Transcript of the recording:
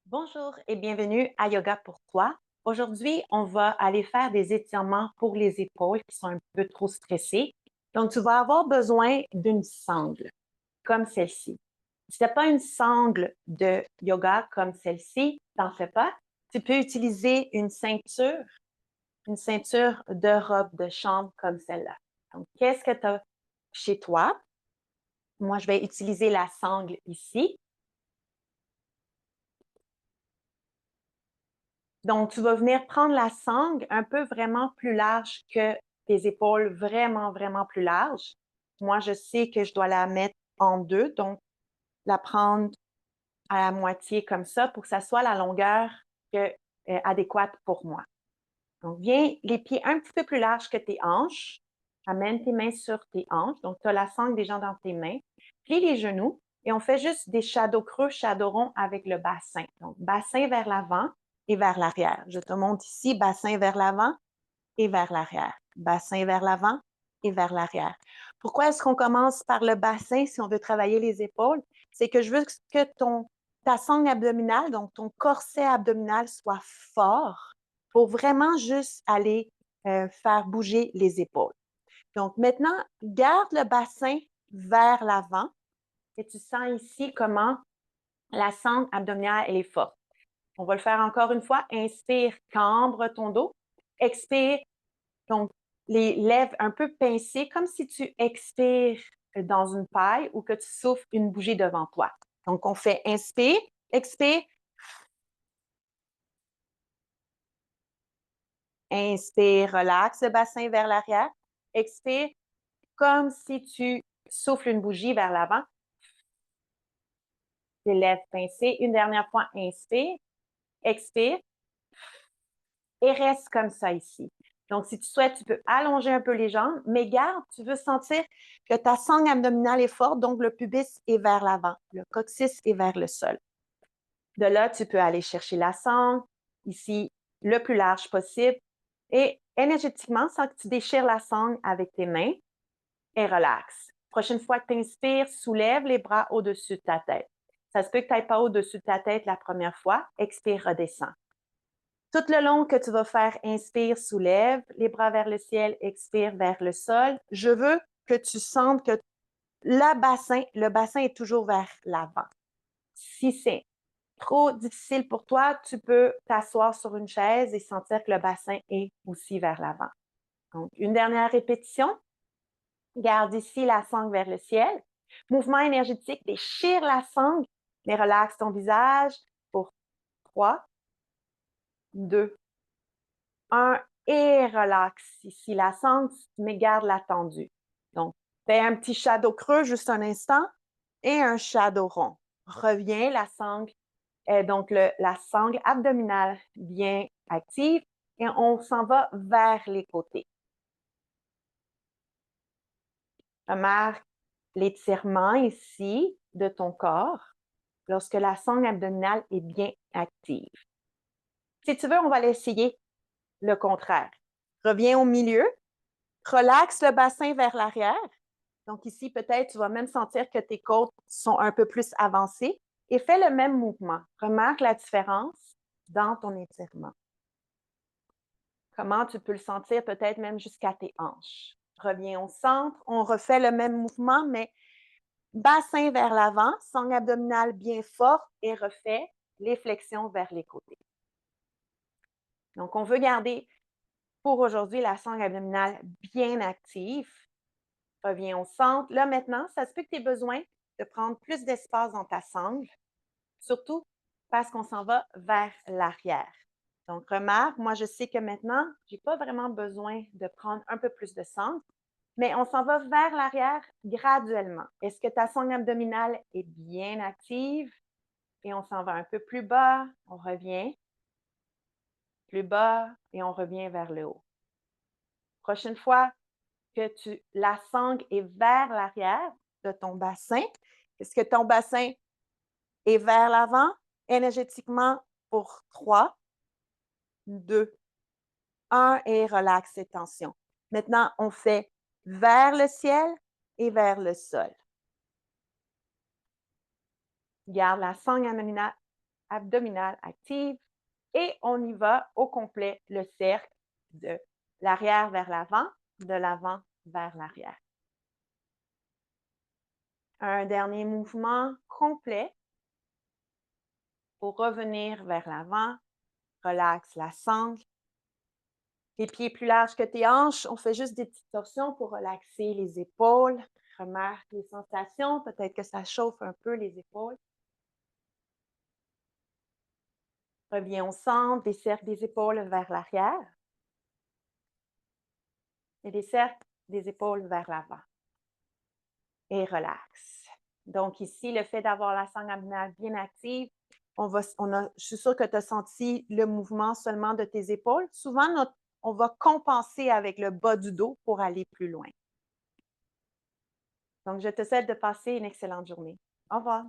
Bonjour et bienvenue à Yoga pour toi. Aujourd'hui, on va aller faire des étirements pour les épaules qui sont un peu trop stressées. Donc, tu vas avoir besoin d'une sangle comme celle-ci. Si tu n'as pas une sangle de yoga comme celle-ci, t'en fais pas. Tu peux utiliser une ceinture de robe de chambre comme celle-là. Donc, qu'est-ce que tu as chez toi? Moi, je vais utiliser la sangle ici. Donc, tu vas venir prendre la sangle un peu vraiment plus large que tes épaules, vraiment, vraiment plus large. Moi, je sais que je dois la mettre en deux, donc la prendre à la moitié comme ça pour que ça soit la longueur adéquate pour moi. Donc, viens les pieds un petit peu plus larges que tes hanches. Amène tes mains sur tes hanches. Donc, tu as la sangle déjà dans tes mains. Plie les genoux et on fait juste des shadows creux, shadows ronds avec le bassin. Donc, bassin vers l'avant et vers l'arrière. Je te montre ici, bassin vers l'avant et vers l'arrière. Bassin vers l'avant et vers l'arrière. Pourquoi est-ce qu'on commence par le bassin si on veut travailler les épaules? C'est que je veux que ta sangle abdominale, donc ton corset abdominal soit fort pour vraiment juste aller faire bouger les épaules. Donc maintenant, garde le bassin vers l'avant et tu sens ici comment la sangle abdominale elle est forte. On va le faire encore une fois. Inspire, cambre ton dos. Expire, donc les lèvres un peu pincées, comme si tu expires dans une paille ou que tu souffles une bougie devant toi. Donc, on fait inspire, expire, inspire, relaxe le bassin vers l'arrière. Expire, comme si tu souffles une bougie vers l'avant. Les lèvres pincées. Une dernière fois, inspire, expire et reste comme ça ici. Donc, si tu souhaites, tu peux allonger un peu les jambes, mais garde, tu veux sentir que ta sangle abdominale est forte, donc le pubis est vers l'avant, le coccyx est vers le sol. De là, tu peux aller chercher la sangle, ici, le plus large possible, et énergétiquement, sans que tu déchires la sangle avec tes mains, et relaxe. Prochaine fois que tu inspires, soulève les bras au-dessus de ta tête. Ça se peut que tu n'ailles pas au-dessus de ta tête la première fois. Expire, redescends. Tout le long que tu vas faire, inspire, soulève les bras vers le ciel, expire vers le sol. Je veux que tu sentes que le bassin est toujours vers l'avant. Si c'est trop difficile pour toi, tu peux t'asseoir sur une chaise et sentir que le bassin est aussi vers l'avant. Donc, une dernière répétition. Garde ici la sangle vers le ciel. Mouvement énergétique, déchire la sangle, mais relaxe ton visage pour 3, 2, 1 et relaxe ici la sangle, mais garde-la tendue. Donc, fais un petit shadow creux juste un instant et un shadow rond. Reviens, la sangle, donc la sangle abdominale bien active et on s'en va vers les côtés. Remarque l'étirement ici de ton corps lorsque la sangle abdominale est bien active. Si tu veux, on va l'essayer le contraire. Reviens au milieu, relaxe le bassin vers l'arrière. Donc ici, peut-être, tu vas même sentir que tes côtes sont un peu plus avancées et fais le même mouvement. Remarque la différence dans ton étirement. Comment tu peux le sentir peut-être même jusqu'à tes hanches. Reviens au centre, on refait le même mouvement, mais bassin vers l'avant, sangle abdominale bien forte et refait les flexions vers les côtés. Donc, on veut garder pour aujourd'hui la sangle abdominale bien active. Reviens au centre. Là, maintenant, ça se peut que tu aies besoin de prendre plus d'espace dans ta sangle, surtout parce qu'on s'en va vers l'arrière. Donc, remarque, moi, je sais que maintenant, je n'ai pas vraiment besoin de prendre un peu plus de sangle, mais on s'en va vers l'arrière graduellement. Est-ce que ta sangle abdominale est bien active? Et on s'en va un peu plus bas, on revient, plus bas et on revient vers le haut. Prochaine fois que la sangle est vers l'arrière de ton bassin, est-ce que ton bassin est vers l'avant énergétiquement pour 3, 2, 1 et relaxe ces tensions. Maintenant, on fait vers le ciel et vers le sol. Garde la sangle abdominale abdominale active. Et on y va au complet, le cercle de l'arrière vers l'avant, de l'avant vers l'arrière. Un dernier mouvement complet pour revenir vers l'avant. Relaxe la sangle. Les pieds plus larges que tes hanches. On fait juste des petites torsions pour relaxer les épaules. Remarque les sensations. Peut-être que ça chauffe un peu les épaules. Reviens au centre, des cercles des épaules vers l'arrière. Et des cercles des épaules vers l'avant. Et relax. Donc ici, le fait d'avoir la sangle abdominale bien active, je suis sûre que tu as senti le mouvement seulement de tes épaules. Souvent, on va compenser avec le bas du dos pour aller plus loin. Donc, je te souhaite de passer une excellente journée. Au revoir.